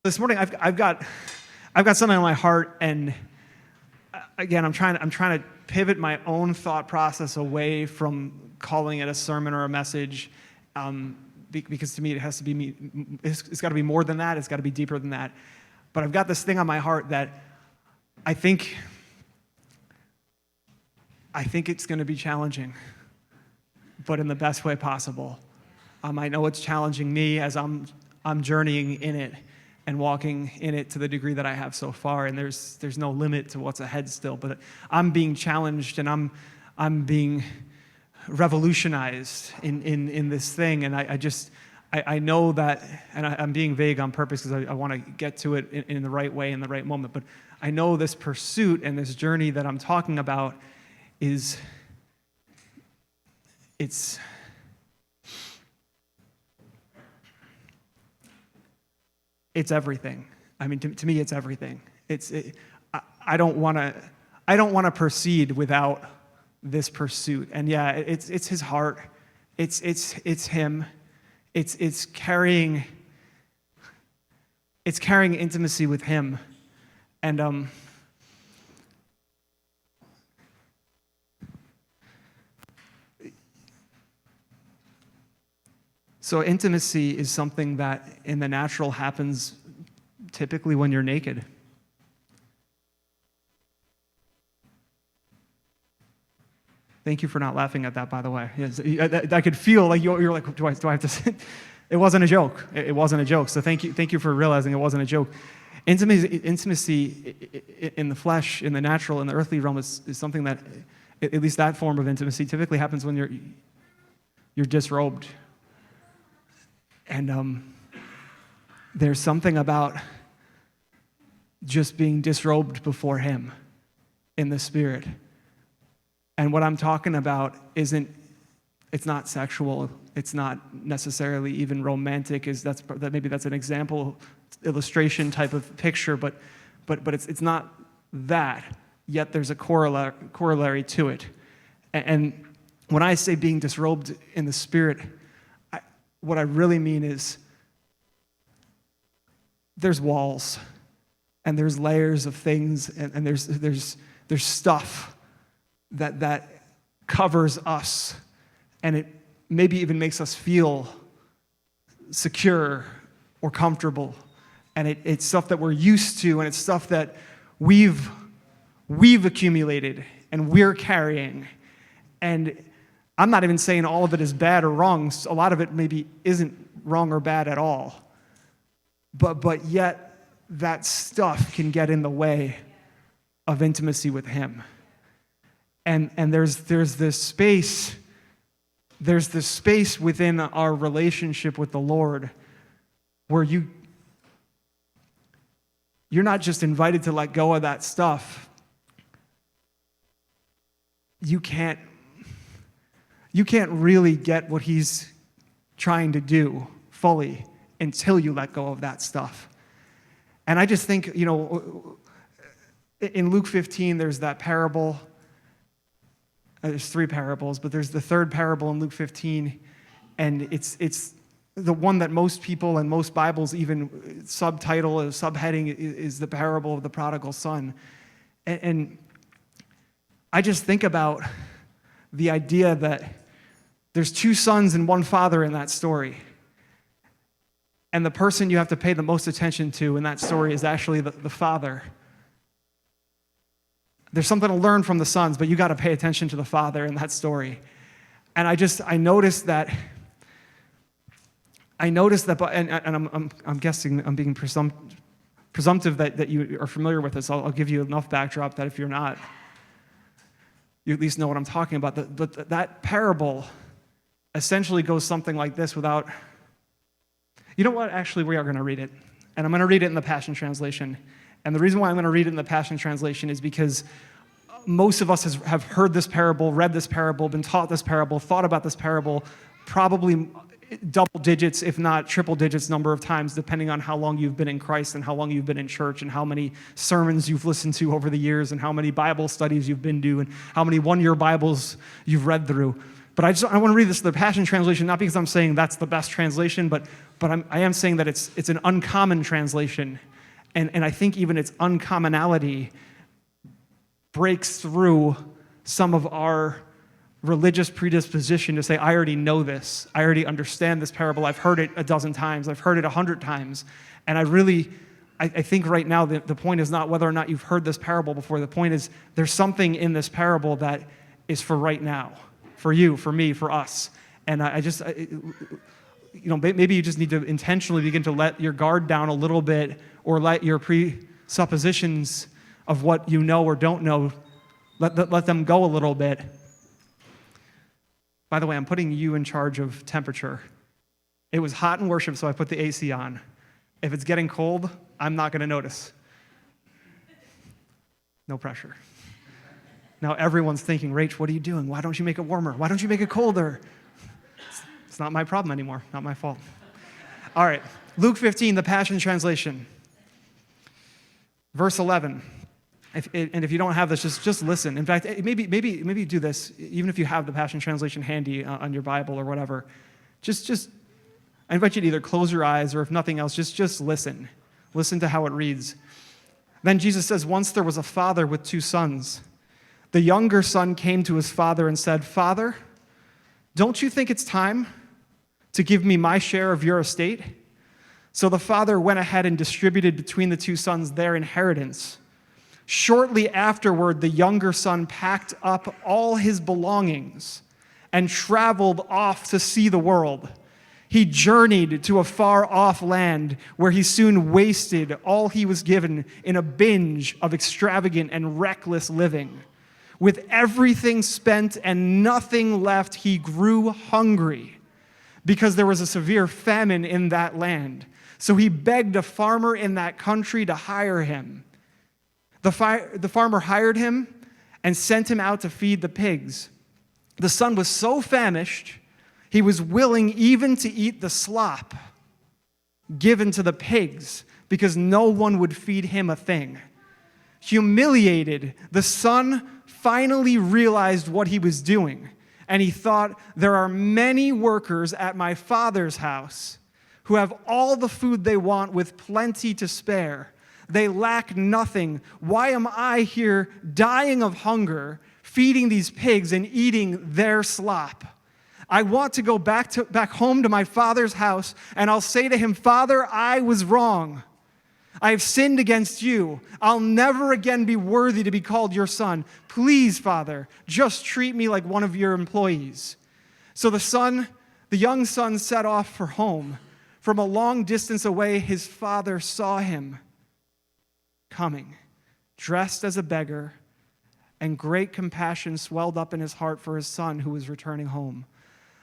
This morning, I've got something on my heart, and again, I'm trying to pivot my own thought process away from calling it a sermon or a message, because to me it has to be me. It's got to be more than that. It's got to be deeper than that. But I've got this thing on my heart that I think it's going to be challenging, but in the best way possible. I know it's challenging me as I'm journeying in it and walking in it to the degree that I have so far, and there's no limit to what's ahead still. But I'm being challenged, and I'm being revolutionized in this thing, and I know that, and I'm being vague on purpose because I want to get to it in the right way, in the right moment. But I know this pursuit and this journey that I'm talking about it's everything. I mean, to me, it's everything. I don't want to proceed without this pursuit. And yeah, it's his heart. It's him. It's carrying intimacy with him. And so intimacy is something that in the natural happens typically when you're naked. Thank you for not laughing at that, by the way. Yes, I could feel like you're like, do I have to say? It wasn't a joke. It wasn't a joke. So thank you for realizing it wasn't a joke. Intimacy in the flesh, in the natural, in the earthly realm is something that, at least that form of intimacy, typically happens when you're disrobed. And there's something about just being disrobed before him in the Spirit. And what I'm talking about it's not sexual, it's not necessarily even romantic, maybe that's an example, illustration type of picture, but it's not that, yet there's a corollary to it. And when I say being disrobed in the Spirit, what I really mean is there's walls and there's layers of things and there's stuff that covers us, and it maybe even makes us feel secure or comfortable, and it's stuff that we're used to, and it's stuff that we've accumulated and we're carrying. And I'm not even saying all of it is bad or wrong. A lot of it maybe isn't wrong or bad at all. But yet that stuff can get in the way of intimacy with him. And there's this space within our relationship with the Lord where you're not just invited to let go of that stuff. You can't really get what he's trying to do fully until you let go of that stuff. And I just think, in Luke 15, there's that parable. There's 3 parables, but there's the third parable in Luke 15, and it's the one that most people and most Bibles even subtitle or subheading is the parable of the prodigal son. And I just think about the idea that there's 2 sons and 1 father in that story. And the person you have to pay the most attention to in that story is actually the father. There's something to learn from the sons, but you got to pay attention to the father in that story. And I noticed that, and I'm guessing I'm being presumptive that you are familiar with this. I'll give you enough backdrop that if you're not, you at least know what I'm talking about. But that parable essentially goes something like this without... You know what? Actually, we are going to read it. And I'm going to read it in the Passion Translation. And the reason why I'm going to read it in the Passion Translation is because most of us have heard this parable, read this parable, been taught this parable, thought about this parable, probably double digits, if not triple digits number of times, depending on how long you've been in Christ and how long you've been in church and how many sermons you've listened to over the years and how many Bible studies you've been to and how many one-year Bibles you've read through. But I want to read this, the Passion Translation, not because I'm saying that's the best translation, but I am saying that it's an uncommon translation. And I think even its uncommonality breaks through some of our religious predisposition to say, I already know this. I already understand this parable. I've heard it a dozen times. I've heard it 100 times. And I think right now the point is not whether or not you've heard this parable before. The point is there's something in this parable that is for right now, for you, for me, for us. And maybe you just need to intentionally begin to let your guard down a little bit, or let your presuppositions of what you know or don't know, let them go a little bit. By the way, I'm putting you in charge of temperature. It was hot in worship, so I put the AC on. If it's getting cold, I'm not going to notice. No pressure. Now everyone's thinking, Rach, what are you doing? Why don't you make it warmer? Why don't you make it colder? It's not my problem anymore, not my fault. All right, Luke 15, the Passion Translation. Verse 11. And if you don't have this, just listen. In fact, maybe do this, even if you have the Passion Translation handy on your Bible or whatever. Just I invite you to either close your eyes, or if nothing else, just listen. Listen to how it reads. Then Jesus says, once there was a father with 2 sons. The younger son came to his father and said, Father, don't you think it's time to give me my share of your estate? So the father went ahead and distributed between the 2 sons their inheritance. Shortly afterward, the younger son packed up all his belongings and traveled off to see the world. He journeyed to a far-off land where he soon wasted all he was given in a binge of extravagant and reckless living. With everything spent and nothing left, he grew hungry because there was a severe famine in that land. So he begged a farmer in that country to hire him. The farmer hired him and sent him out to feed the pigs. The son was so famished, he was willing even to eat the slop given to the pigs because no one would feed him a thing. Humiliated, the son finally realized what he was doing, and he thought, there are many workers at my father's house who have all the food they want with plenty to spare. They lack nothing. Why am I here dying of hunger, feeding these pigs and eating their slop? I want to go back home to my father's house, and I'll say to him, Father, I was wrong. I have sinned against you. I'll never again be worthy to be called your son. Please, Father, just treat me like one of your employees. So the young son set off for home. From a long distance away, his father saw him coming, dressed as a beggar, and great compassion swelled up in his heart for his son who was returning home.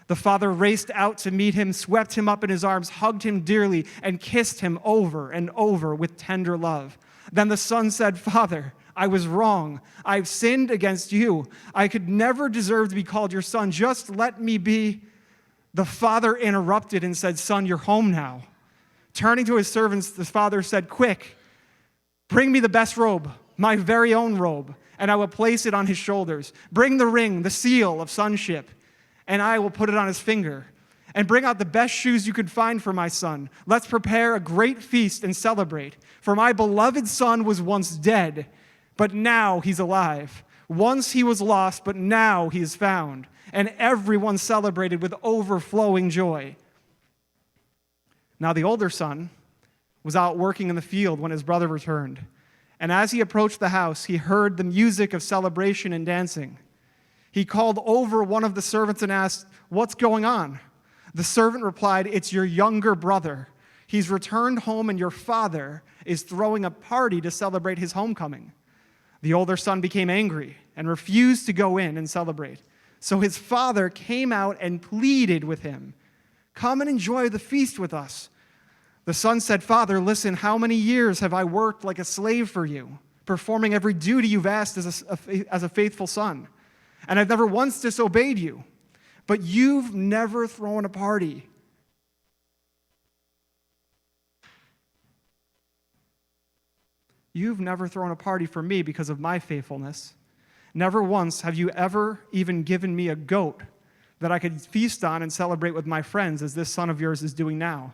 The father raced out to meet him, swept him up in his arms, hugged him dearly, and kissed him over and over with tender love. Then the son said, Father, I was wrong. I've sinned against you. I could never deserve to be called your son. Just let me be. The father interrupted and said, Son, you're home now. Turning to his servants, the father said, Quick, bring me the best robe, my very own robe, and I will place it on his shoulders. Bring the ring, the seal of sonship, and I will put it on his finger. And bring out the best shoes you could find for my son. Let's prepare a great feast and celebrate. For my beloved son was once dead, but now he's alive. Once he was lost, but now he is found. And everyone celebrated with overflowing joy. Now the older son was out working in the field when his brother returned. And as he approached the house, he heard the music of celebration and dancing. He called over one of the servants and asked, What's going on? The servant replied, It's your younger brother. He's returned home and your father is throwing a party to celebrate his homecoming. The older son became angry and refused to go in and celebrate. So his father came out and pleaded with him, Come and enjoy the feast with us. The son said, Father, listen, how many years have I worked like a slave for you, performing every duty you've asked as a faithful son? And I've never once disobeyed you, but you've never thrown a party. You've never thrown a party for me because of my faithfulness. Never once have you ever even given me a goat that I could feast on and celebrate with my friends as this son of yours is doing now.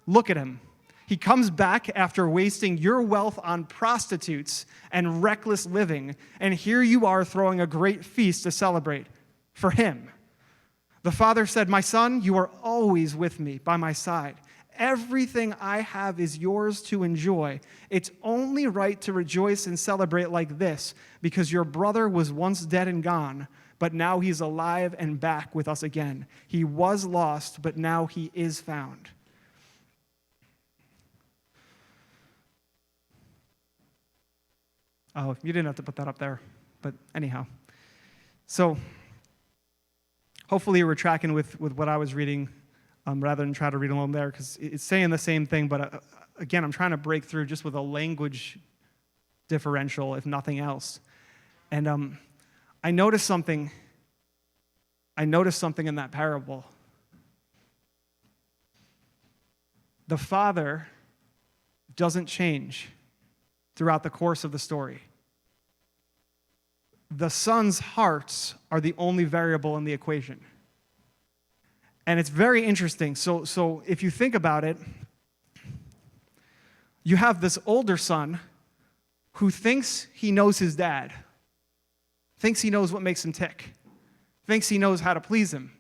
Look at him. He comes back after wasting your wealth on prostitutes and reckless living, and here you are throwing a great feast to celebrate for him." The father said, "My son, you are always with me by my side. Everything I have is yours to enjoy. It's only right to rejoice and celebrate like this, because your brother was once dead and gone, but now he's alive and back with us again. He was lost, but now he is found." Oh, you didn't have to put that up there, but anyhow. So hopefully you were tracking with what I was reading rather than try to read along there, because it's saying the same thing, but again, I'm trying to break through just with a language differential, if nothing else. And I noticed something in that parable. The father doesn't change throughout the course of the story. The son's hearts are the only variable in the equation. And it's very interesting. So if you think about it, you have this older son who thinks he knows his dad, thinks he knows what makes him tick, thinks he knows how to please him,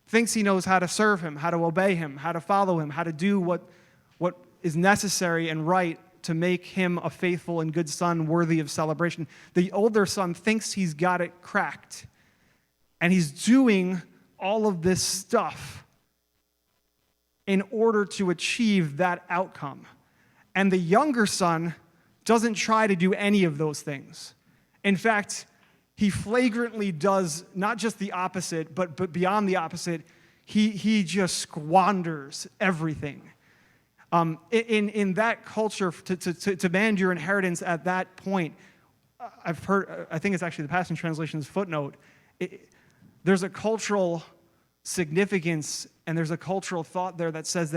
thinks he knows how to serve him, how to obey him, how to follow him, how to do what is necessary and right to make him a faithful and good son worthy of celebration. The older son thinks he's got it cracked, and he's doing all of this stuff in order to achieve that outcome. And the younger son doesn't try to do any of those things. In fact, he flagrantly does not just the opposite, but beyond the opposite. He just squanders everything. In that culture, to demand your inheritance at that point, I've heard, I think it's actually the Passion Translation's footnote, there's a cultural significance and there's a cultural thought there that says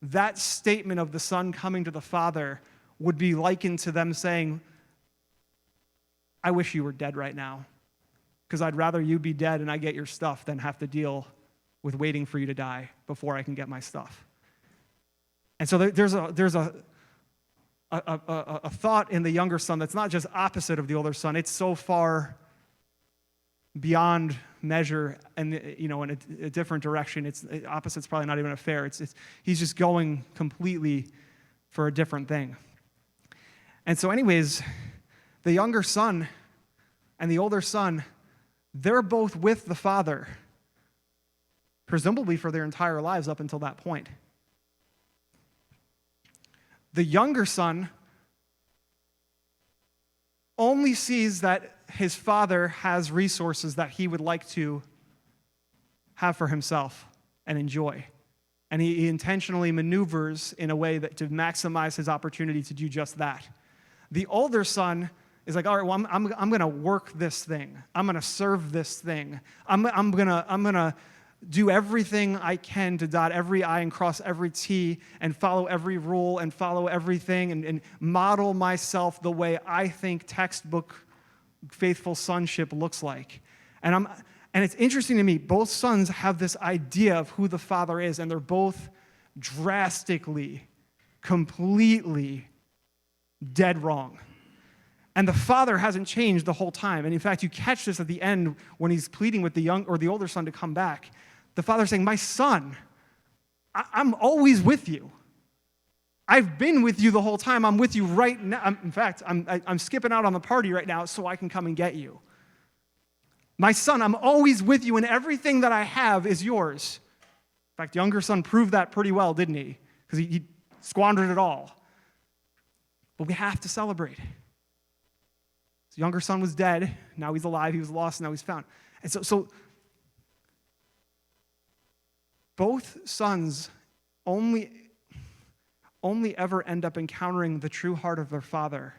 that statement of the son coming to the father would be likened to them saying, "I wish you were dead right now, because I'd rather you be dead and I get your stuff than have to deal with waiting for you to die before I can get my stuff." And so there's a thought in the younger son that's not just opposite of the older son. It's so far beyond measure and in a different direction. Opposite's probably not even a fair. He's just going completely for a different thing. And so anyways, the younger son and the older son, they're both with the father, presumably for their entire lives up until that point. The younger son only sees that his father has resources that he would like to have for himself and enjoy. And he intentionally maneuvers in a way that to maximize his opportunity to do just that. The older son is like, all right, well, I'm going to work this thing. I'm going to serve this thing. I'm going to do everything I can to dot every I and cross every T and follow every rule and follow everything and model myself the way I think textbook faithful sonship looks like. And it's interesting to me, both sons have this idea of who the father is, and they're both drastically, completely dead wrong. And the father hasn't changed the whole time. And in fact, you catch this at the end when he's pleading with the older son to come back. The father's saying, "My son, I'm always with you. I've been with you the whole time. I'm with you right now. In fact, I'm skipping out on the party right now so I can come and get you. My son, I'm always with you, and everything that I have is yours." In fact, younger son proved that pretty well, didn't he? Because he squandered it all. But we have to celebrate. His younger son was dead. Now he's alive. He was lost. Now he's found. And so both sons only ever end up encountering the true heart of their father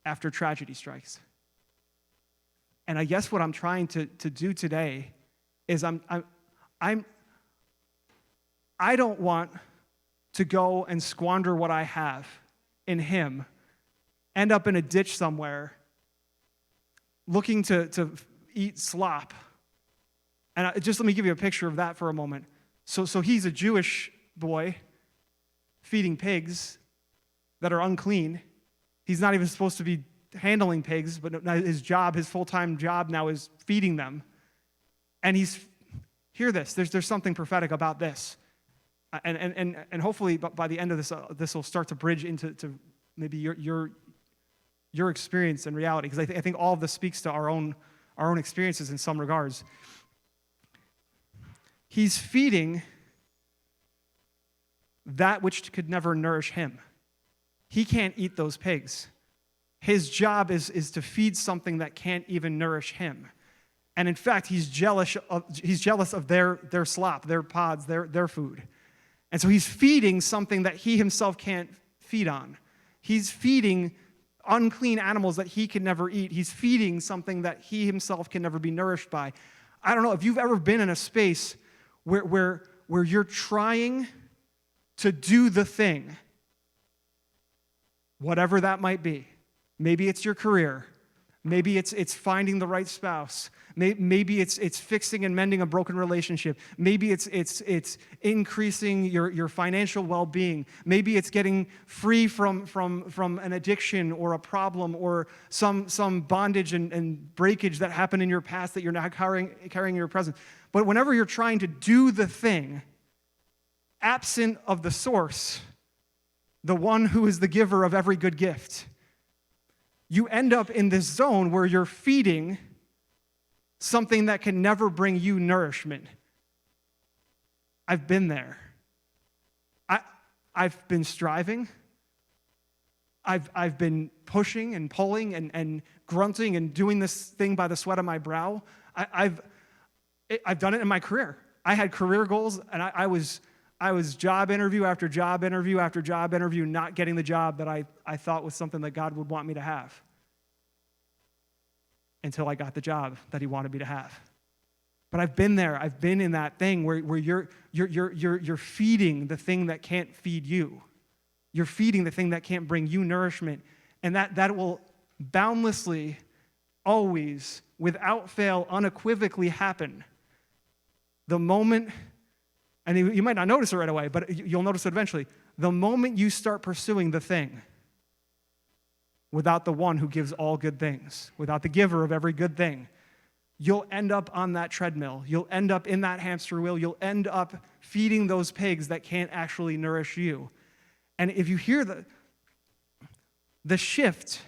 after tragedy strikes. And I guess what I'm trying to do today is I don't want to go and squander what I have in him, end up in a ditch somewhere, looking to eat slop And just let me give you a picture of that for a moment. So he's a Jewish boy feeding pigs that are unclean. He's not even supposed to be handling pigs, but his full-time job now is feeding them. And hear this, there's something prophetic about this. And hopefully by the end of this will start to bridge into maybe your experience and reality, because I think all of this speaks to our own experiences in some regards. He's feeding that which could never nourish him. He can't eat those pigs. His job is to feed something that can't even nourish him. And in fact, he's jealous of their slop, their pods, their food. And so he's feeding something that he himself can't feed on. He's feeding unclean animals that he can never eat. He's feeding something that he himself can never be nourished by. I don't know if you've ever been in a space where you're trying to do the thing, whatever that might be. Maybe it's your career. Maybe it's finding the right spouse. Maybe it's fixing and mending a broken relationship. Maybe it's increasing your financial well-being. Maybe it's getting free from an addiction or a problem or some bondage and breakage that happened in your past that you're now carrying in your present. But whenever you're trying to do the thing, absent of the source, the one who is the giver of every good gift, you end up in this zone where you're feeding something that can never bring you nourishment. I've been there. I've been striving. I've been pushing and pulling and grunting and doing this thing by the sweat of my brow. I've done it in my career. I had career goals, and I was job interview after job interview after job interview, not getting the job that I thought was something that God would want me to have, until I got the job that he wanted me to have. But I've been there. I've been in that thing where you're feeding the thing that can't feed you. You're feeding the thing that can't bring you nourishment, and that will boundlessly, always, without fail, unequivocally happen the moment. And you might not notice it right away, but you'll notice it eventually. The moment you start pursuing the thing without the one who gives all good things, without the giver of every good thing, you'll end up on that treadmill. You'll end up in that hamster wheel. You'll end up feeding those pigs that can't actually nourish you. And if you hear the shift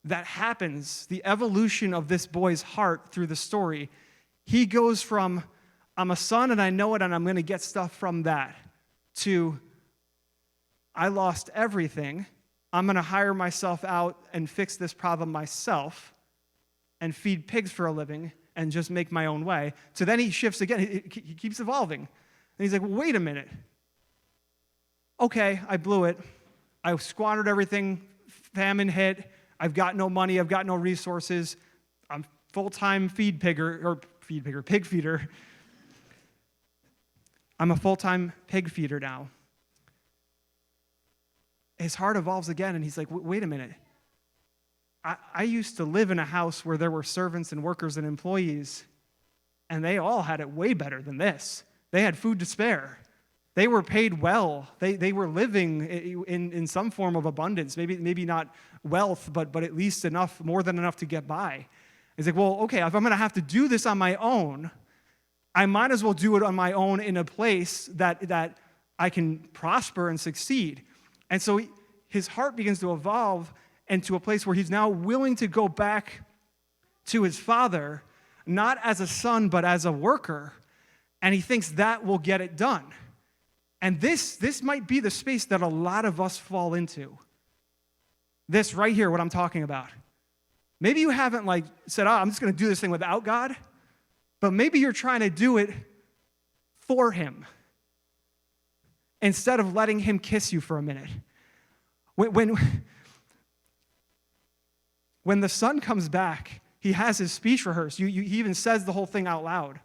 that happens, the evolution of this boy's heart through the story, he goes from, I'm a son and I know it and I'm going to get stuff from that, to, I lost everything. I'm going to hire myself out and fix this problem myself and feed pigs for a living and just make my own way. So then he shifts again. He keeps evolving. And he's like, well, wait a minute. Okay, I blew it. I squandered everything. Famine hit. I've got no money. I've got no resources. I'm full-time pig feeder. I'm a full-time pig feeder now. His heart evolves again, and he's like, wait a minute. I used to live in a house where there were servants and workers and employees, and they all had it way better than this. They had food to spare. They were paid well. They were living in some form of abundance, maybe not wealth, but at least enough, more than enough to get by. He's like, well, okay, if I'm going to have to do this on my own, I might as well do it on my own in a place that I can prosper and succeed. And so his heart begins to evolve into a place where he's now willing to go back to his father, not as a son, but as a worker. And he thinks that will get it done. And this might be the space that a lot of us fall into. This right here, what I'm talking about. Maybe you haven't said, I'm just going to do this thing without God. But maybe you're trying to do it for him, instead of letting him kiss you for a minute. When the son comes back, he has his speech rehearsed. He even says the whole thing out loud.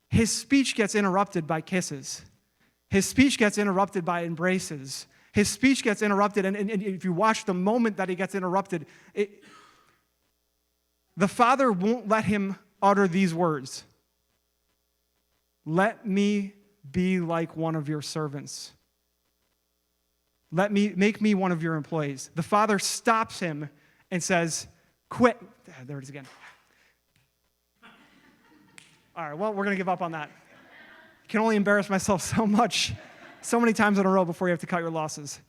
His speech gets interrupted by kisses. His speech gets interrupted by embraces. His speech gets interrupted, and if you watch the moment that he gets interrupted, the father won't let him utter these words. Let me be like one of your servants. Make me one of your employees. The father stops him and says, quit. There it is again. All right, well, we're going to give up on that. I can only embarrass myself so many times in a row before you have to cut your losses.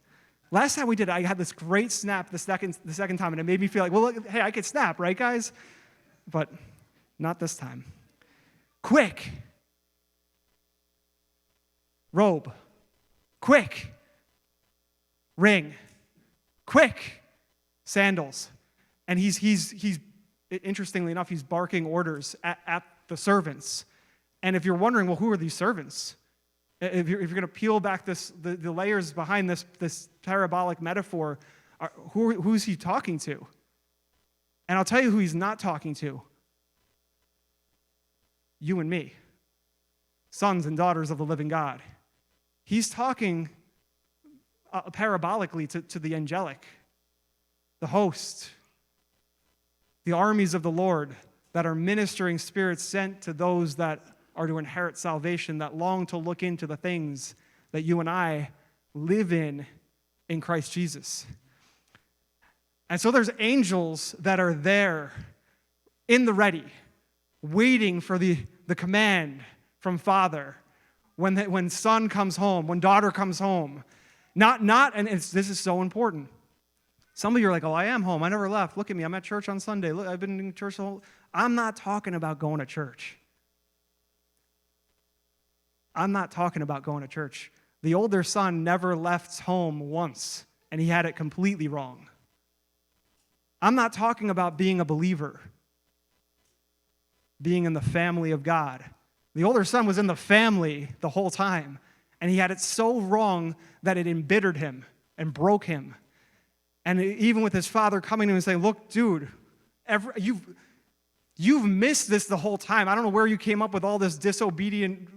Last time we did it, I had this great snap the second time, and it made me feel like, well, look, hey, I could snap, right, guys? But not this time. Quick. Robe. Quick. Ring. Quick. Sandals. And he's interestingly enough, he's barking orders at the servants. And if you're wondering, well, who are these servants? If you're going to peel back the layers behind this parabolic metaphor, who's he talking to? And I'll tell you who he's not talking to. You and me, sons and daughters of the living God. He's talking parabolically to the angelic, the host, the armies of the Lord that are ministering spirits sent to those that are to inherit salvation, that long to look into the things that you and I live in Christ Jesus. And so there's angels that are there in the ready, waiting for the command from Father when son comes home, when daughter comes home. This is so important. Some of you are like, oh, I am home. I never left. Look at me. I'm at church on Sunday. Look, I've been in church the whole. I'm not talking about going to church. I'm not talking about going to church. The older son never left home once, and he had it completely wrong. I'm not talking about being a believer, being in the family of God. The older son was in the family the whole time, and he had it so wrong that it embittered him and broke him. And even with his father coming to him and saying, look, dude, you've missed this the whole time. I don't know where you came up with all this disobedient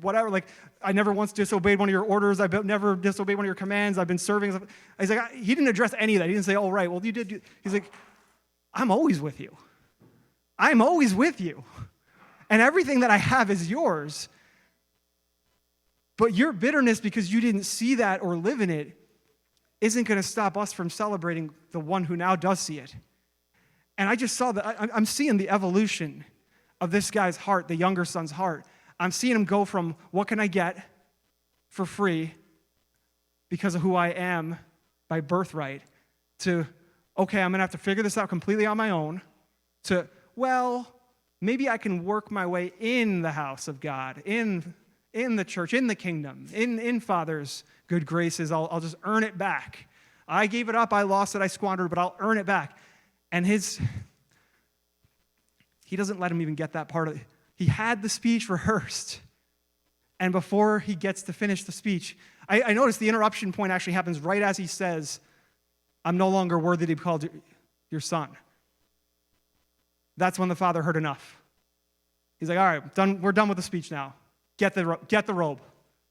whatever. Like, I never once disobeyed one of your orders. I've never disobeyed one of your commands. I've been serving. He's like, he didn't address any of that. He didn't say, oh, right, well, you did. He's like, I'm always with you. I'm always with you. And everything that I have is yours. But your bitterness because you didn't see that or live in it isn't going to stop us from celebrating the one who now does see it. And I just saw that. I'm seeing the evolution of this guy's heart, the younger son's heart. I'm seeing him go from, what can I get for free because of who I am by birthright, to, okay, I'm going to have to figure this out completely on my own, to, well, maybe I can work my way in the house of God, in the church, in the kingdom, in Father's good graces. I'll just earn it back. I gave it up, I lost it, I squandered it, but I'll earn it back. And he doesn't let him even get that part of it. He had the speech rehearsed. And before he gets to finish the speech, I noticed the interruption point actually happens right as he says, I'm no longer worthy to be called your son. That's when the father heard enough. He's like, all right, we're done with the speech now. Get the robe,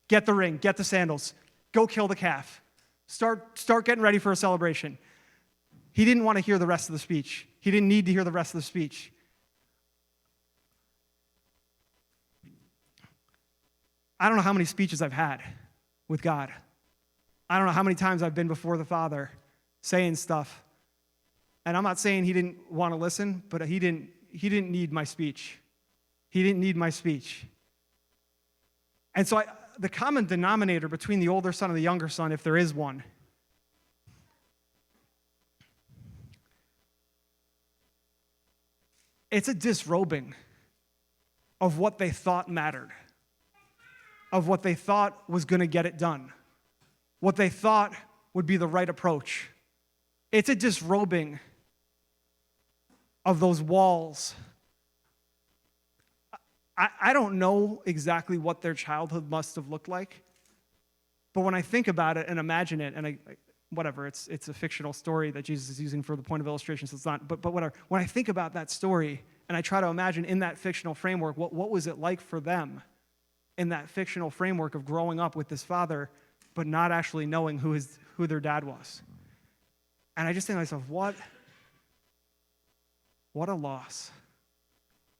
get the ring, get the sandals, go kill the calf. Start getting ready for a celebration. He didn't want to hear the rest of the speech. He didn't need to hear the rest of the speech. I don't know how many speeches I've had with God. I don't know how many times I've been before the Father saying stuff. And I'm not saying he didn't want to listen, but he didn't need my speech. He didn't need my speech. And so the common denominator between the older son and the younger son, if there is one, it's a disrobing of what they thought mattered, of what they thought was going to get it done, what they thought would be the right approach. It's a disrobing of those walls. I don't know exactly what their childhood must have looked like, but when I think about it and imagine it, and whatever, it's a fictional story that Jesus is using for the point of illustration, so it's not, but whatever. When I think about that story and I try to imagine in that fictional framework, what was it like for them in that fictional framework of growing up with this father, but not actually knowing who their dad was. And I just think to myself, what a loss.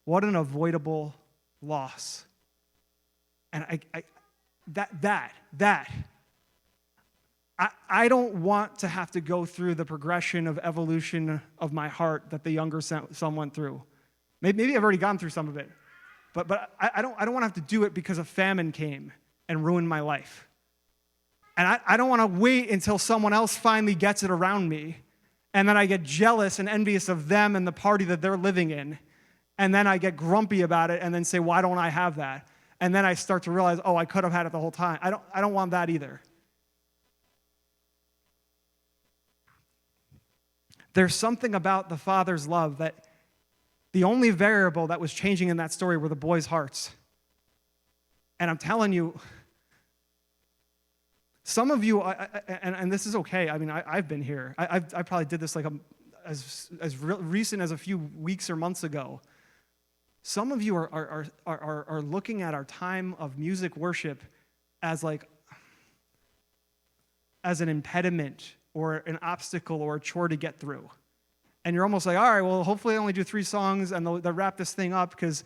What an avoidable loss And I don't want to have to go through the progression of evolution of my heart that the younger son went through. Maybe I've already gone through some of it, but I don't want to have to do it because a famine came and ruined my life. And I don't want to wait until someone else finally gets it around me, and then I get jealous and envious of them and the party that they're living in, and then I get grumpy about it and then say, why don't I have that? And then I start to realize, I could have had it the whole time. I don't want that either. There's something about the Father's love that the only variable that was changing in that story were the boys' hearts. And I'm telling you, some of you, and this is okay. I mean, I've been here. I probably did this like as recent as a few weeks or months ago. Some of you are looking at our time of music worship as an impediment or an obstacle or a chore to get through. And you're almost like, all right, well, hopefully I only do 3 songs and they'll wrap this thing up because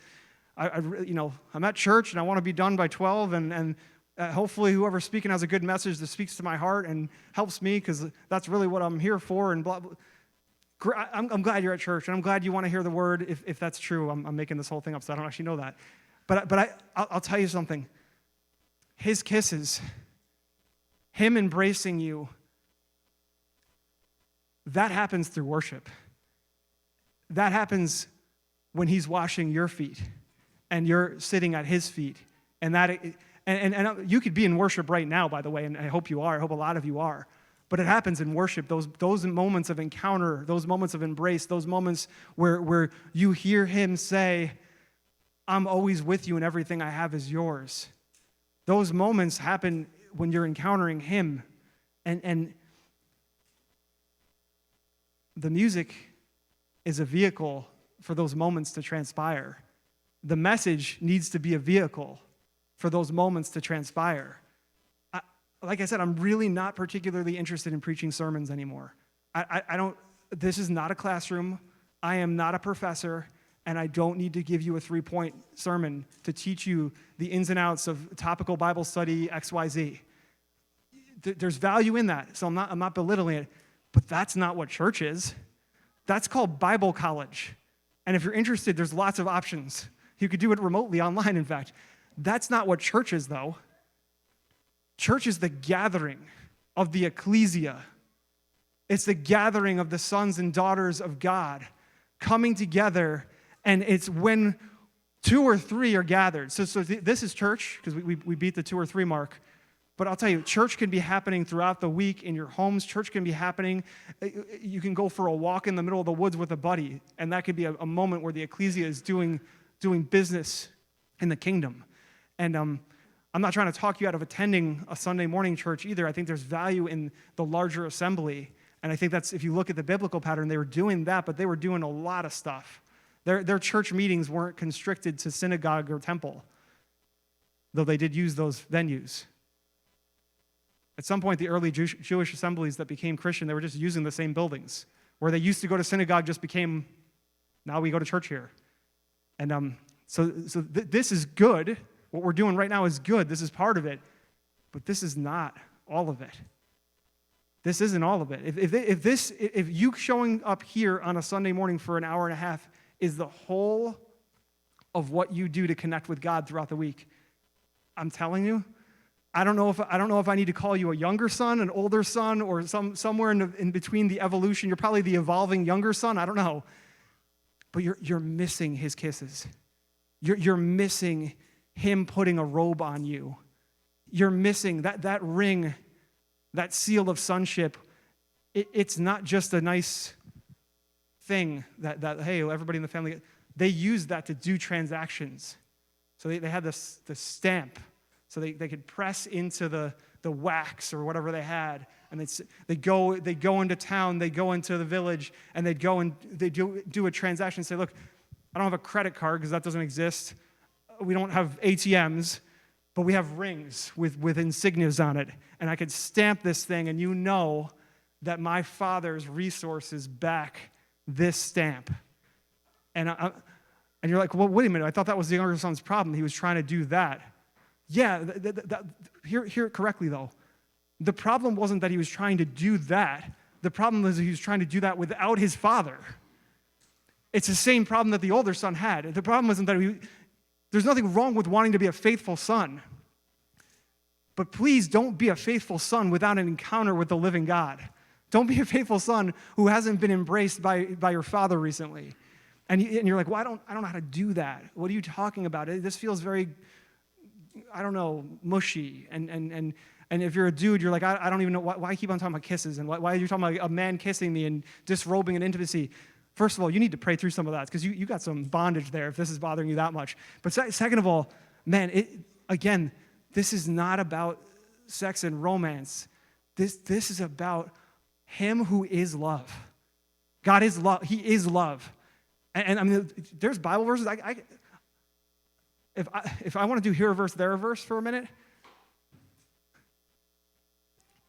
I'm at church and I want to be done by 12 and hopefully whoever's speaking has a good message that speaks to my heart and helps me because that's really what I'm here for and blah, blah. I'm glad you're at church, and I'm glad you want to hear the word if that's true. I'm making this whole thing up, so I don't actually know that. But I'll tell you something. His kisses, him embracing you, that happens through worship. That happens when he's washing your feet, and you're sitting at his feet. And you could be in worship right now, by the way, and I hope you are. I hope a lot of you are. But it happens in worship, those moments of encounter, those moments of embrace, those moments where you hear him say, I'm always with you and everything I have is yours. Those moments happen when you're encountering him. And the music is a vehicle for those moments to transpire. The message needs to be a vehicle for those moments to transpire. Like I said, I'm really not particularly interested in preaching sermons anymore. I don't, this is not a classroom. I am not a professor, and I don't need to give you a 3-point sermon to teach you the ins and outs of topical Bible study XYZ. There's value in that, so I'm not belittling it, but that's not what church is. That's called Bible college. And if you're interested, there's lots of options. You could do it remotely online, in fact. That's not what church is, though. Church is the gathering of the ecclesia. It's the gathering of the sons and daughters of God coming together, and it's when 2 or 3 are gathered. So this is church, because we beat the 2 or 3 mark. But I'll tell you, church can be happening throughout the week in your homes. Church can be happening. You can go for a walk in the middle of the woods with a buddy, and that could be a moment where the ecclesia is doing business in the kingdom. And I'm not trying to talk you out of attending a Sunday morning church either. I think there's value in the larger assembly. And I think that's, if you look at the biblical pattern, they were doing that, but they were doing a lot of stuff. Their church meetings weren't constricted to synagogue or temple, though they did use those venues. At some point, the early Jewish assemblies that became Christian, they were just using the same buildings. Where they used to go to synagogue just became, now we go to church here. And this is good. What we're doing right now is good. This is part of it. But this is not all of it. This isn't all of it. If you showing up here on a Sunday morning for an hour and a half is the whole of what you do to connect with God throughout the week, I'm telling you, I don't know if I need to call you a younger son, an older son, or somewhere in between the evolution. You're probably the evolving younger son. I don't know. But you're missing his kisses. You're missing him putting a robe on you. You're missing that ring, that seal of sonship. It's not just a nice thing that hey, everybody in the family, they used that to do transactions. So they had this stamp, so they could press into the wax or whatever they had, and they go into town, they go into the village, and they do a transaction and say, look, I don't have a credit card because that doesn't exist. We don't have ATMs, but we have rings with insignias on it, and I could stamp this thing, and you know that my Father's resources back this stamp. And you're like, well, wait a minute, I thought that was the younger son's problem. He was trying to do that. Yeah, hear it correctly, though. The problem wasn't that he was trying to do that. The problem was that he was trying to do that without his father. It's the same problem that the older son had. The problem wasn't that there's nothing wrong with wanting to be a faithful son. But please don't be a faithful son without an encounter with the living God. Don't be a faithful son who hasn't been embraced by your father recently. And you're like, well, I don't know how to do that. What are you talking about? This feels very, I don't know, mushy. And if you're a dude, you're like, I don't even know why I keep on talking about kisses, and why are you talking about a man kissing me and disrobing and intimacy? First of all, you need to pray through some of that, because you got some bondage there if this is bothering you that much. But second of all, man, again, this is not about sex and romance. This is about him who is love. God is love. He is love. And I mean, there's Bible verses. If I want to do here a verse, there a verse for a minute,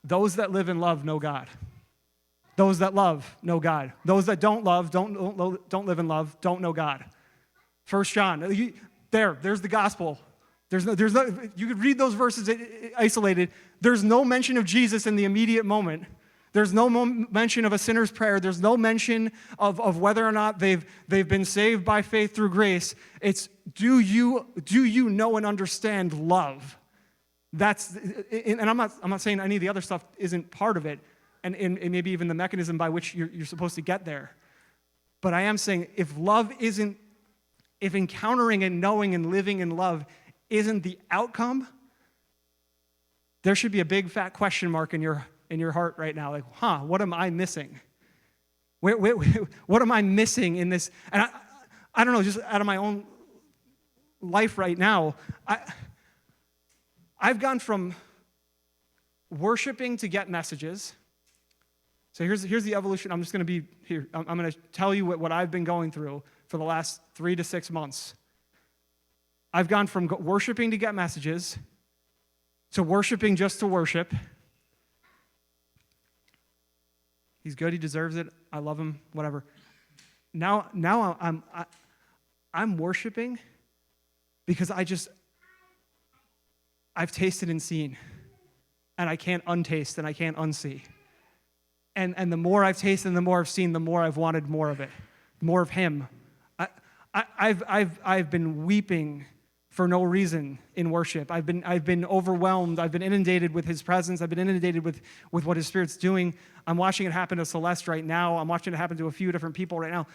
those that live in love know God. Those that love know God. Those that don't love, don't live in love, don't know God. 1 John. There's the gospel. There's no. You could read those verses isolated. There's no mention of Jesus in the immediate moment. There's no mention of a sinner's prayer. There's no mention of whether or not they've been saved by faith through grace. It's do you know and understand love? And I'm not saying any of the other stuff isn't part of it, and maybe even the mechanism by which you're supposed to get there. But I am saying if encountering and knowing and living in love isn't the outcome, there should be a big fat question mark in your heart right now. Like, what am I missing? What am I missing in this? And I don't know, just out of my own life right now, I've gone from worshiping to get messages. So here's the evolution. I'm just going to be here. I'm going to tell you what I've been going through for the last 3 to 6 months. I've gone from worshiping to get messages to worshiping just to worship. He's good. He deserves it. I love him. Whatever. Now I'm worshiping because I've tasted and seen, and I can't untaste and I can't unsee. And the more I've tasted and the more I've seen, the more I've wanted more of it, more of him. I've been weeping for no reason in worship. I've been overwhelmed. I've been inundated with his presence. I've been inundated with what his Spirit's doing. I'm watching it happen to Celeste right now. I'm watching it happen to a few different people right now.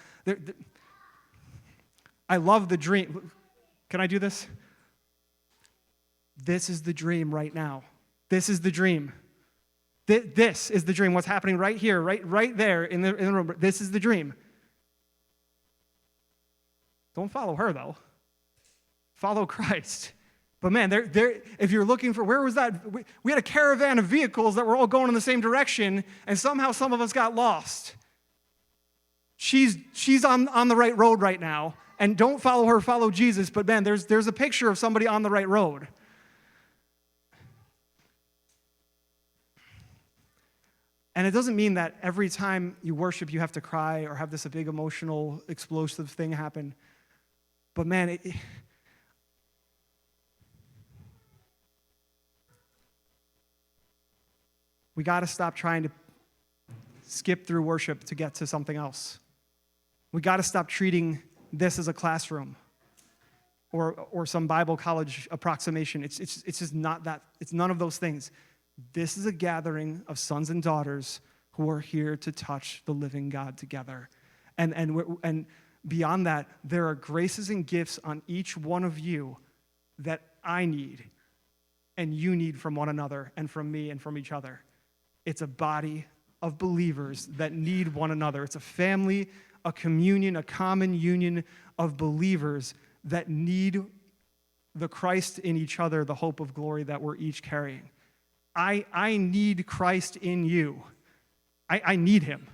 I love the dream. Can I do this? This is the dream right now. This is the dream. This is the dream. What's happening right here, right there in the room. This is the dream. Don't follow her, though. Follow Christ. But man, if you're looking for, where was that? We had a caravan of vehicles that were all going in the same direction, and somehow some of us got lost. She's on the right road right now, and don't follow her, follow Jesus. But man, there's a picture of somebody on the right road. And it doesn't mean that every time you worship you have to cry or have this big emotional, explosive thing happen. But man, we got to stop trying to skip through worship to get to something else. We got to stop treating this as a classroom or some Bible college approximation. It's just not that. It's none of those things. This is a gathering of sons and daughters who are here to touch the living God together. And beyond that, there are graces and gifts on each one of you that I need and you need from one another and from me and from each other. It's a body of believers that need one another. It's a family, a communion, a common union of believers that need the Christ in each other, the hope of glory that we're each carrying. I need Christ in you. I need him.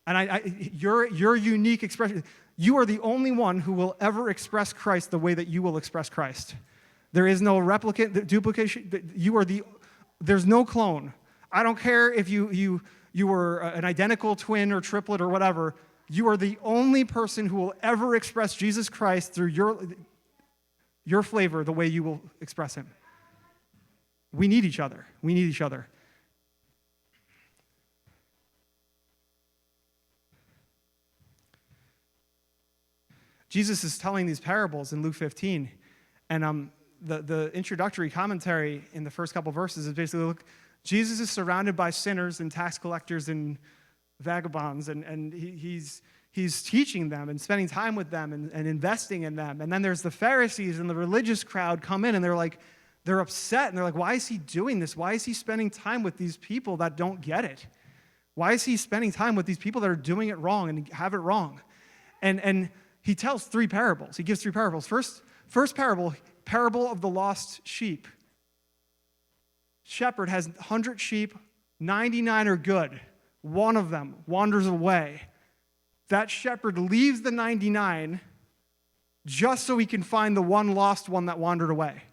And your unique expression, you are the only one who will ever express Christ the way that you will express Christ. There is no replicate, duplication. There's no clone. I don't care if you were an identical twin or triplet or whatever. You are the only person who will ever express Jesus Christ through your flavor the way you will express him. We need each other. We need each other. Jesus is telling these parables in Luke 15, and the introductory commentary in the first couple verses is basically, look, Jesus is surrounded by sinners and tax collectors and vagabonds, and he's teaching them and spending time with them and investing in them. And then there's the Pharisees and the religious crowd come in, and they're upset, and they're like, why is he doing this? Why is he spending time with these people that don't get it? Why is he spending time with these people that are doing it wrong and have it wrong? And he tells three parables. He gives three parables. First parable of the lost sheep. Shepherd has 100 sheep, 99 are good. One of them wanders away. That shepherd leaves the 99 just so he can find the one lost one that wandered away.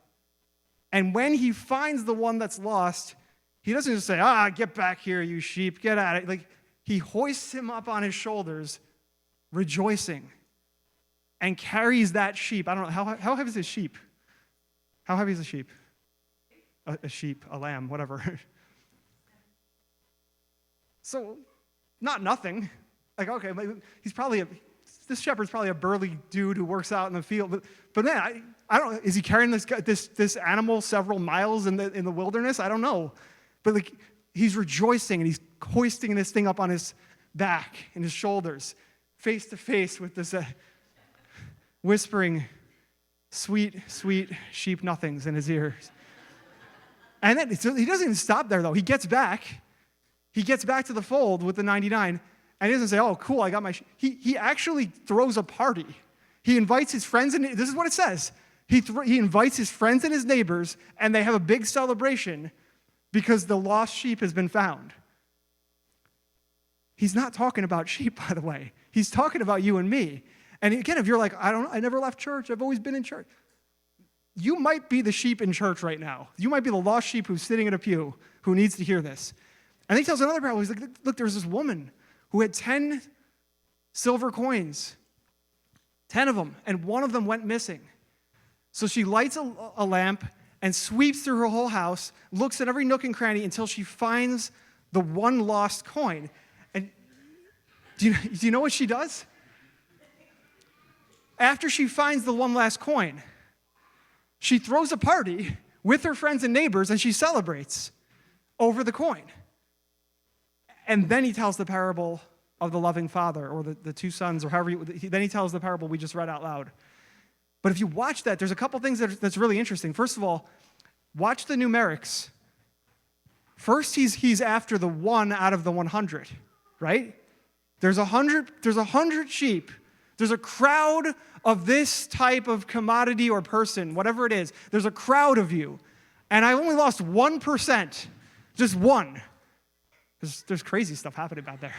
And when he finds the one that's lost, he doesn't just say, get back here, you sheep, get at it. Like, he hoists him up on his shoulders, rejoicing, and carries that sheep. I don't know, how heavy is a sheep? How heavy is a sheep? A sheep, a lamb, whatever. So, not nothing. Like, okay, this shepherd's probably a burly dude who works out in the field. But man, I don't know, is he carrying this animal several miles in the wilderness? I don't know. But like, he's rejoicing and he's hoisting this thing up on his back and his shoulders, face to face with this whispering, sweet, sweet sheep nothings in his ears. And then so he doesn't even stop there, though. He gets back to the fold with the 99, and he doesn't say, oh, cool, I got my sheep. He actually throws a party. He invites his friends, and this is what it says. He invites his friends and his neighbors, and they have a big celebration because the lost sheep has been found. He's not talking about sheep, by the way. He's talking about you and me. And again, if you're like, I never left church, I've always been in church. You might be the sheep in church right now. You might be the lost sheep who's sitting in a pew who needs to hear this. And he tells another parable. He's like, look, there's this woman who had 10 silver coins, 10 of them, and one of them went missing. So she lights a lamp and sweeps through her whole house, looks at every nook and cranny until she finds the one lost coin. And do you know what she does? After she finds the one last coin, she throws a party with her friends and neighbors, and she celebrates over the coin. And then he tells the parable of the loving father, or the two sons, or however then he tells the parable we just read out loud. But if you watch that, there's a couple things that's really interesting. First of all, watch the numerics. First, he's after the one out of the 100, right? There's 100 sheep. There's a crowd of this type of commodity or person, whatever it is. There's a crowd of you. And I only lost 1%, just one. There's crazy stuff happening back there.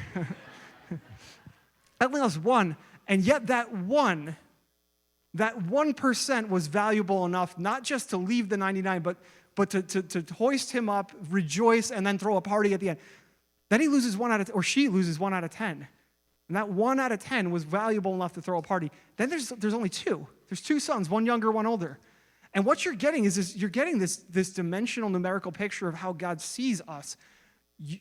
I only lost one, and yet that 1% was valuable enough not just to leave the 99, but to hoist him up, rejoice, and then throw a party at the end. Then he loses she loses 1 out of 10. And that 1 out of 10 was valuable enough to throw a party. Then there's only two. There's two sons, one younger, one older. And what you're getting is you're getting this dimensional numerical picture of how God sees us.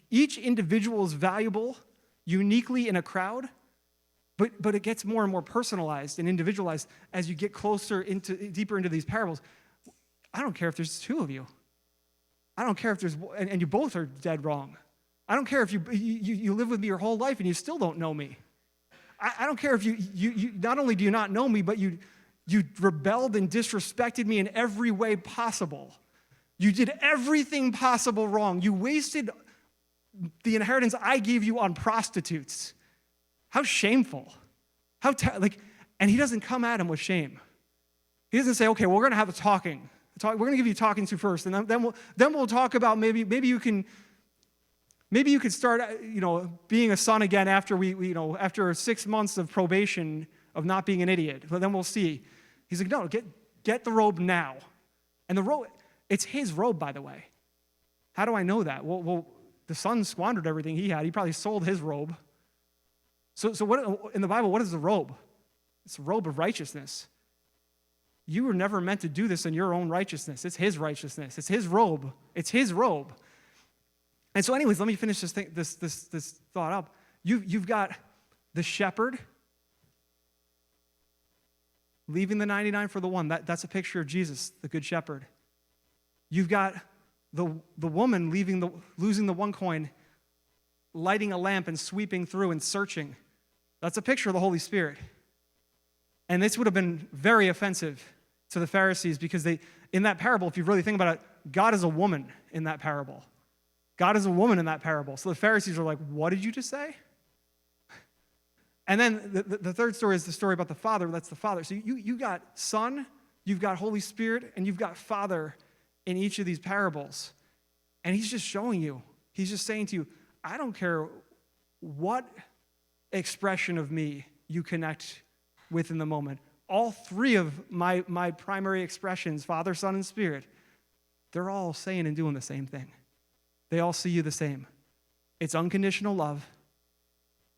Each individual is valuable uniquely in a crowd, but it gets more and more personalized and individualized as you get deeper into these parables. I don't care if there's two of you. I don't care if and you both are dead wrong. I don't care if you live with me your whole life and you still don't know me. I don't care if you not only do you not know me, but you rebelled and disrespected me in every way possible. You did everything possible wrong. You wasted the inheritance I gave you on prostitutes. How shameful. And he doesn't come at him with shame. He doesn't say, okay, well, we're going to have a talking. We're going to give you talking to first, and then we'll talk about maybe you can start, being a son again after after 6 months of probation of not being an idiot. But then we'll see. He's like, no, get the robe now. And the robe, it's his robe, by the way. How do I know that? Well, the son squandered everything he had. He probably sold his robe. So what in the Bible, what is the robe? It's a robe of righteousness. You were never meant to do this in your own righteousness. It's his righteousness. It's his robe. It's his robe. And so anyways, let me finish this thought up. You've got the shepherd leaving the 99 for the one. That's a picture of Jesus, the good shepherd. You've got the woman losing the one coin, lighting a lamp and sweeping through and searching. That's a picture of the Holy Spirit. And this would have been very offensive to the Pharisees because in that parable, if you really think about it, God is a woman in that parable. God is a woman in that parable. So the Pharisees are like, what did you just say? And then the third story is the story about the Father. That's the Father. So you got Son, you've got Holy Spirit, and you've got Father in each of these parables. And he's just showing you. He's just saying to you, I don't care what expression of me you connect with in the moment. All three of my primary expressions, Father, Son, and Spirit, they're all saying and doing the same thing. They all see you the same. It's unconditional love.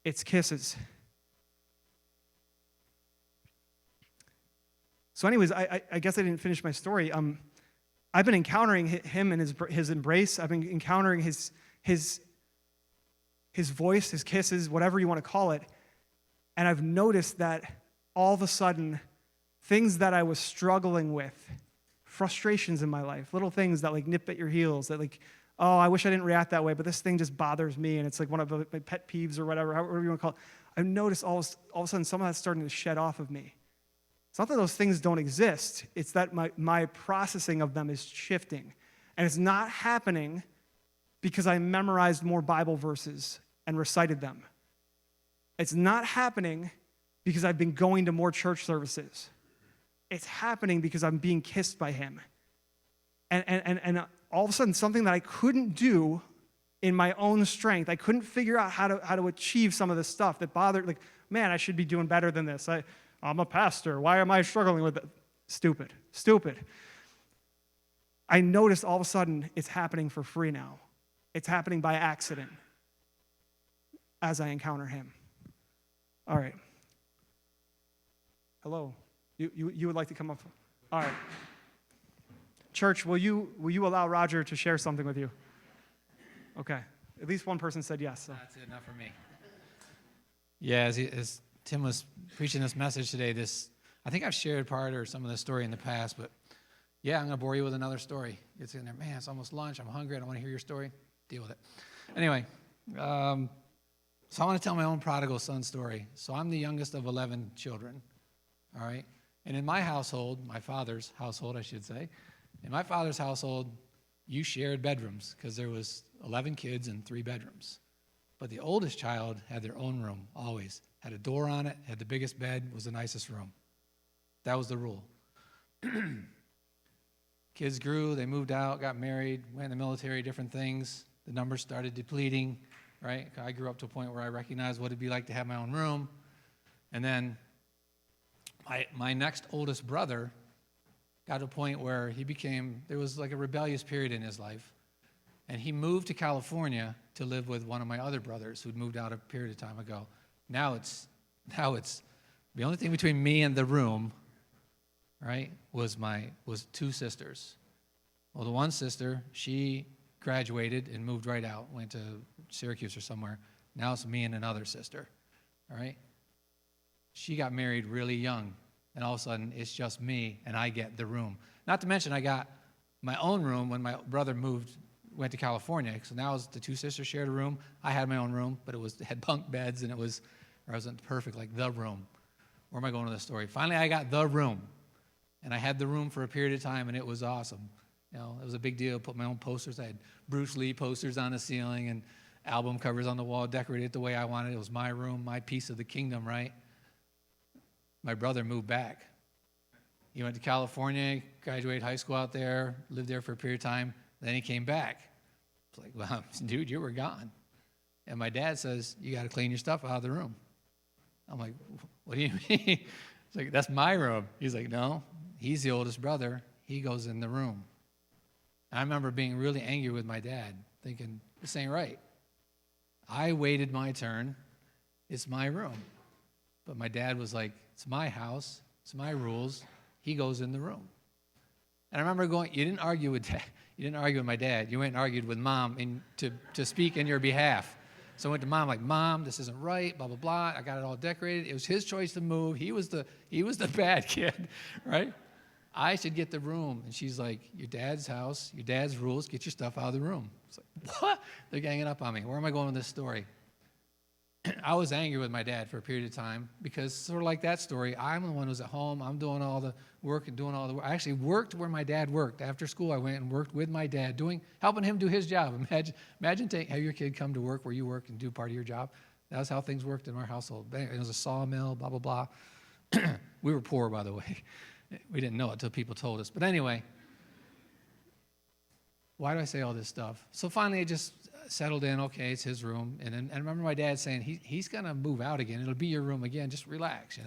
It's kisses. So anyways, I guess I didn't finish my story. I've been encountering him and his embrace. I've been encountering his voice, his kisses, whatever you want to call it. And I've noticed that all of a sudden, things that I was struggling with, frustrations in my life, little things that like nip at your heels, that like, oh, I wish I didn't react that way, but this thing just bothers me, and it's like one of my pet peeves or whatever, however you want to call it. I've noticed all of a sudden some of that's starting to shed off of me. It's not that those things don't exist. It's that my processing of them is shifting. And it's not happening because I memorized more Bible verses and recited them. It's not happening because I've been going to more church services. It's happening because I'm being kissed by him. And all of a sudden, something that I couldn't do in my own strength, I couldn't figure out how to achieve some of this stuff that bothered, like, man, I should be doing better than this. I'm a pastor. Why am I struggling with it? Stupid. I noticed all of a sudden it's happening for free now. It's happening by accident as I encounter him. All right. Hello. You would like to come up? All right. Church, will you allow Roger to share something with you? Okay. At least one person said yes. So. That's enough for me. Yeah, as Tim was preaching this message today, I think I've shared part or some of the story in the past, but yeah, I'm going to bore you with another story. It's in there, man, it's almost lunch. I'm hungry. I don't want to hear your story. Deal with it. Anyway, so I want to tell my own prodigal son story. So I'm the youngest of 11 children, all right? And in my household, my father's household, I should say, in my father's household, you shared bedrooms because there was 11 kids and 3 bedrooms. But the oldest child had their own room, always. Had a door on it, had the biggest bed, was the nicest room. That was the rule. Kids grew, they moved out, got married, went in the military, different things. The numbers started depleting, right? I grew up to a point where I recognized what it'd be like to have my own room. And then my next oldest brother got to a point where there was like a rebellious period in his life. And he moved to California to live with one of my other brothers who'd moved out a period of time ago. Now it's the only thing between me and the room, right, was 2 sisters. Well, the one sister, she graduated and moved right out, went to Syracuse or somewhere. Now it's me and another sister, all right? She got married really young, and all of a sudden it's just me, and I get the room. Not to mention I got my own room when my brother went to California. So now the 2 sisters shared a room. I had my own room, but it had bunk beds, and it wasn't perfect, like the room. Where am I going with this story? Finally, I got the room, and I had the room for a period of time, and it was awesome. You know, it was a big deal. Put my own posters. I had Bruce Lee posters on the ceiling and album covers on the wall, decorated it the way I wanted. It was my room, my piece of the kingdom, right? My brother moved back. He went to California, graduated high school out there, lived there for a period of time. Then he came back. It's like, well, dude, you were gone. And my dad says, you got to clean your stuff out of the room. I'm like, what do you mean? It's like, that's my room. He's like, no, he's the oldest brother. He goes in the room. And I remember being really angry with my dad, thinking, this ain't right. I waited my turn. It's my room. But my dad was like, it's my house. It's my rules. he goes in the room. And I remember going, you didn't argue with my dad. You went and argued with Mom to speak in your behalf. So I went to Mom, like, Mom, this isn't right, blah, blah, blah. I got it all decorated. It was his choice to move. He was the bad kid, right? I should get the room. And she's like, your dad's house, your dad's rules, get your stuff out of the room. It's like, what? They're ganging up on me. Where am I going with this story? I was angry with my dad for a period of time because sort of like that story, I'm the one who's at home. I'm doing all the work and doing all the work. I actually worked where my dad worked. After school, I went and worked with my dad, helping him do his job. Imagine have your kid come to work where you work and do part of your job. That was how things worked in our household. It was a sawmill, blah, blah, blah. We were poor, by the way. We didn't know it until people told us. But anyway, why do I say all this stuff? So finally, I just settled in. Okay, it's his room. And I remember my dad saying, he's going to move out again. It'll be your room again. Just relax,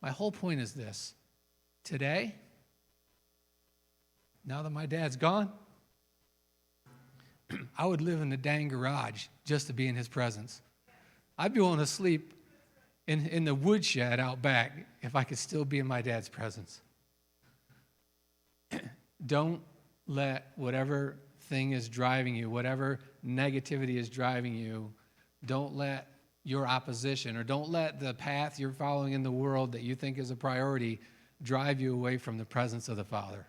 My whole point is this. Today, now that my dad's gone, I would live in the dang garage just to be in his presence. I'd be willing to sleep in the woodshed out back if I could still be in my dad's presence. Don't let whatever thing is driving you, whatever negativity is driving you, don't let your opposition or don't let the path you're following in the world that you think is a priority drive you away from the presence of the Father,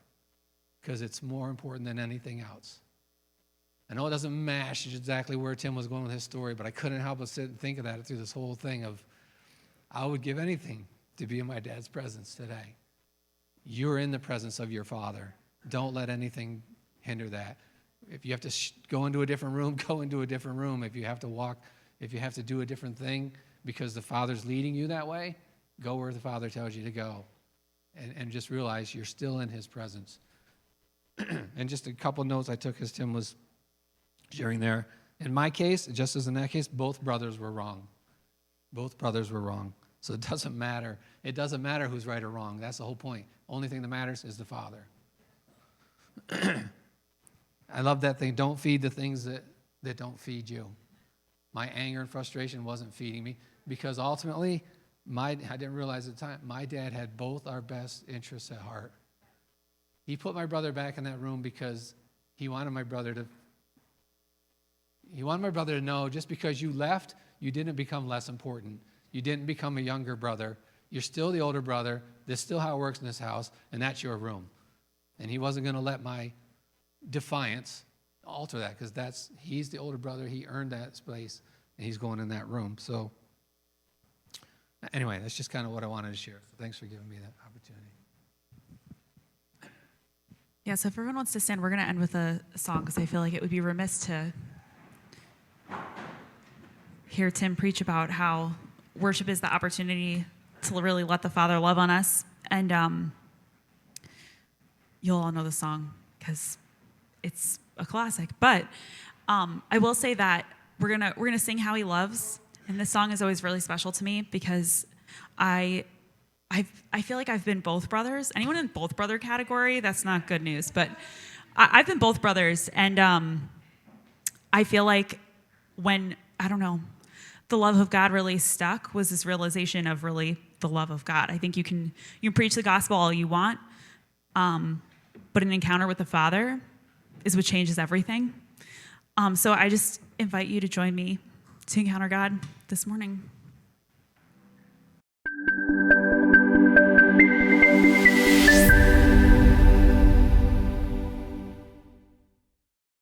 because it's more important than anything else. I know it doesn't match exactly where Tim was going with his story, but I couldn't help but sit and think of that through this whole thing of, I would give anything to be in my dad's presence today. You're in the presence of your Father. Don't let anything hinder that. If you have to go into a different room, go into a different room. If you have to walk, if you have to do a different thing because the Father's leading you that way, go where the Father tells you to go. And just realize you're still in his presence. And just a couple notes I took as Tim was sharing there. In my case, just as in that case, both brothers were wrong. Both brothers were wrong. So it doesn't matter. It doesn't matter who's right or wrong. That's the whole point. Only thing that matters is the Father. I love that thing. Don't feed the things that don't feed you. My anger and frustration wasn't feeding me because ultimately, I didn't realize at the time, my dad had both our best interests at heart. He put my brother back in that room because he wanted my brother to know just because you left, you didn't become less important. You didn't become a younger brother. You're still the older brother. That's still how it works in this house, and that's your room. And he wasn't going to let my defiance alter that because he's the older brother. He earned that space, and he's going in that room. So anyway, that's just kind of what I wanted to share. So thanks for giving me that opportunity. Yeah, so if everyone wants to stand, we're going to end with a song because I feel like it would be remiss to hear Tim preach about how worship is the opportunity to really let the Father love on us. And you'll all know the song because it's a classic. But I will say that we're gonna sing How He Loves, and this song is always really special to me because I feel like I've been both brothers. Anyone in both brother category? That's not good news, but I've been both brothers, and I feel like when the love of God really stuck was this realization of really the love of God. I think you can preach the gospel all you want, but an encounter with the Father is what changes everything. So I just invite you to join me to encounter God this morning.